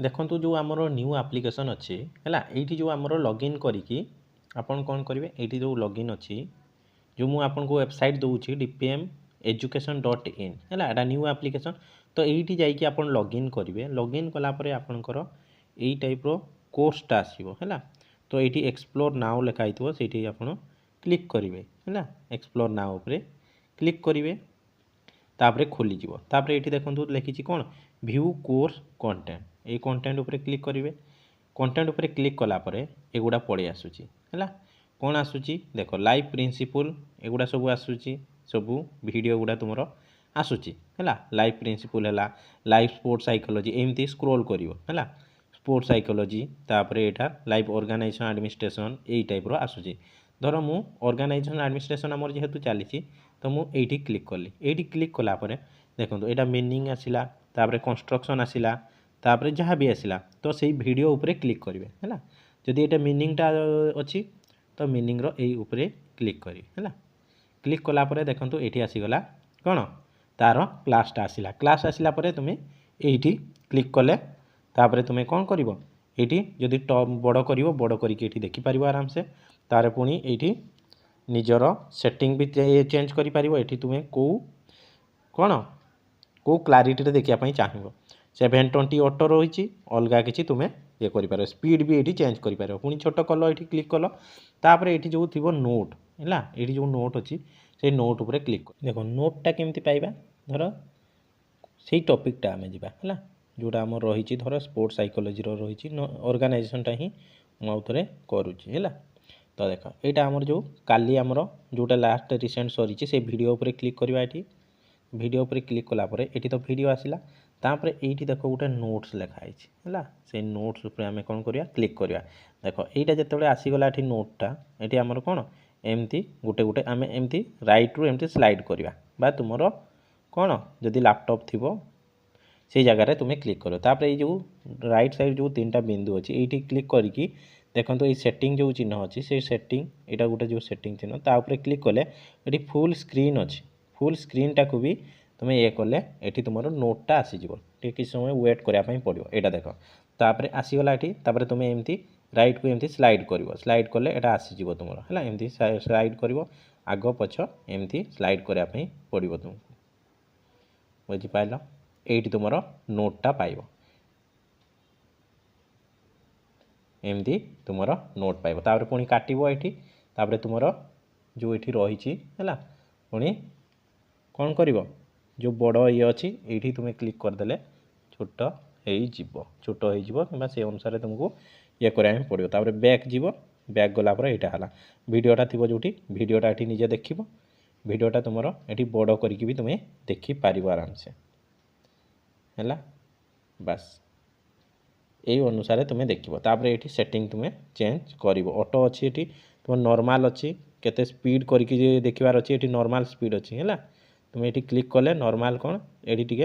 देखो जो आमर न्यू एप्लिकेशन अच्छी है ये जो आमर लॉगिन करिकी आपन कौन करेंगे ये जो लॉगिन अच्छी जो मुझे आपको वेबसाइट दूसरी dpmeducation.in है एटा न्यू एप्लिकेशन तो ये जाइए आप लॉगिन करेंगे लॉगिन कलापर आपंकर यही टाइप्र कोर्सटा आसो है तो ये एक्सप्लोर नाउ लिखाई थो से आप क्लिक करेंगे है एक्सप्लोर नाउ पर क्लिक करेंगे तापर खोलीज तापर ये देखो लिखी कौन व्यू कोर्स कंटेंट ये कंटेंट उपर क्लिक करेंगे कंटेंट उपर क्लिक कलापर एगुड़ा पड़े आसूची है कौन आसूची देख लाइफ प्रिंसिपल एगुड़ा सब आसूची सबू वीडियो गुड़ा तुम आसूची है लाइफ प्रिंसिपल है लाइफ स्पोर्ट्स साइकोलॉजी एमती स्क्रोल कर स्पोर्ट्स साइकोलॉजी तापर यहाँ लाइफ ऑर्गेनाइजेशन एडमिनिस्ट्रेशन यही टाइप्र आसूची धर मु ऑर्गेनाइजेशन एडमिनिस्ट्रेशन आमर जेहेतु चली तो मुझे क्लिक कली ये क्लिक कलापर देखो यहाँ मीनिंग आसला तापर कंस्ट्रक्शन आसला तापर जहाँ भी आसला तो सही वीडियो उपरे क्लिक करेंगे है जदि ये मीनिंगटा अच्छी तो मीनिंग यही उपरे क्लिक करी है क्लिक कलापर देखो ये आसीगला कौन तार क्लासटा आसला क्लास आसला तुम्हें ये क्लिक कले तापर तुम्हें कौन कर ये जदि बड़ कर बड़ करके देखिपार आराम से तार पुणी ये निजर सेटिंग भी चेंज कर तुम्हें कौ कौन कौ क्लारिटी देखापी चाहिए 720 ऑटो रही अलग किसी तुम्हें ये कर स्पीड भी ये चेंज कर पुणी छोट कल ये क्लिक कल तापर ये जो थी नोट है ये जो नोट अच्छी से नोट उपर क्लिक कर देख नोटा केमती पाइबा धर से टॉपिकटा आम जावा जोटा आम रही धर स्पोर्ट्स साइकोलॉजी रही ऑर्गेनाइजेशनटा ही मुझे करुँची है तो देख यहाँ आमर जो काली आमर जोटा लास्ट रिसेंट सरी से वीडियो उपर क्लिक करवा ये वीडियो उपर क्लिक कलापर ये तो वीडियो आसला तापर ये देख गोटे नोट्स लिखाई है से नोट्स उपर आम कौन करवा क्लिक करवा देख यहाँ जिते आसीगला ये नोटटा ये आमर कौन एमती गोटे गोटे आम एमती राइट रु एमती स्लाइड करवा तुम कौन जदि लैपटॉप थी से जगह तुम्हें क्लिक कर तापर ये जो राइट साइड जो 3टा बिंदु अच्छी ये क्लिक करके देखो तो ये सेटिंग जो चिन्ह अच्छी से सेटिंग यहाँ गोटे जो सेटिंग चिन्ह तापर क्लिक कले ये फुल स्क्रीन अच्छी फुल स्क्रीन टाक भी तुम्हें ये कले ये तुम नोटटा आसीज किसी समय वेट करने पड़ो यहाँ देख तापर आसीगला ये तापर तुम्हें एमती राइट को एमती स्लाइड कर स्लाइड कले यहाँ आसीज तुम है एमती स्लाइड कर आग पछ एमती स्लाइड करने पड़ो तुमको बुझिपाल ये तुम नोटटा पाइब एमती तुम नोट पाइब तापर पुणी काटब ये तापर तुम जो ये रही है पुणी कौन कर जो बड़ ये अच्छी ये तुम्हें क्लिक करदे छोट छोट हो से अनुसार तुमको ये कराया पड़ो तापर बैक जीव बैक गलापर यहाँ है वीडियोटा थी जो वीडियोटा ये निजे देख वीडियोटा तुम ये बड़ करके भी तुम्हें देखिपार आराम से है बस यही अनुसार तुम्हें देखो तापर ये सेटिंग तुम्हें चेंज कर ऑटो अच्छी ये तुम नॉर्मल अच्छी केते स्पीड करके देखार अच्छी ये नॉर्मल स्पीड अच्छी है तुम्हें ये क्लिक कले नॉर्मल कौन ये टी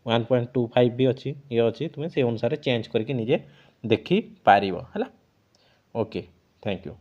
1.25 भी अच्छी ये अच्छी तुम्हें से अनुसार चेंज करके निजे देखिपार है ओके थैंक यू।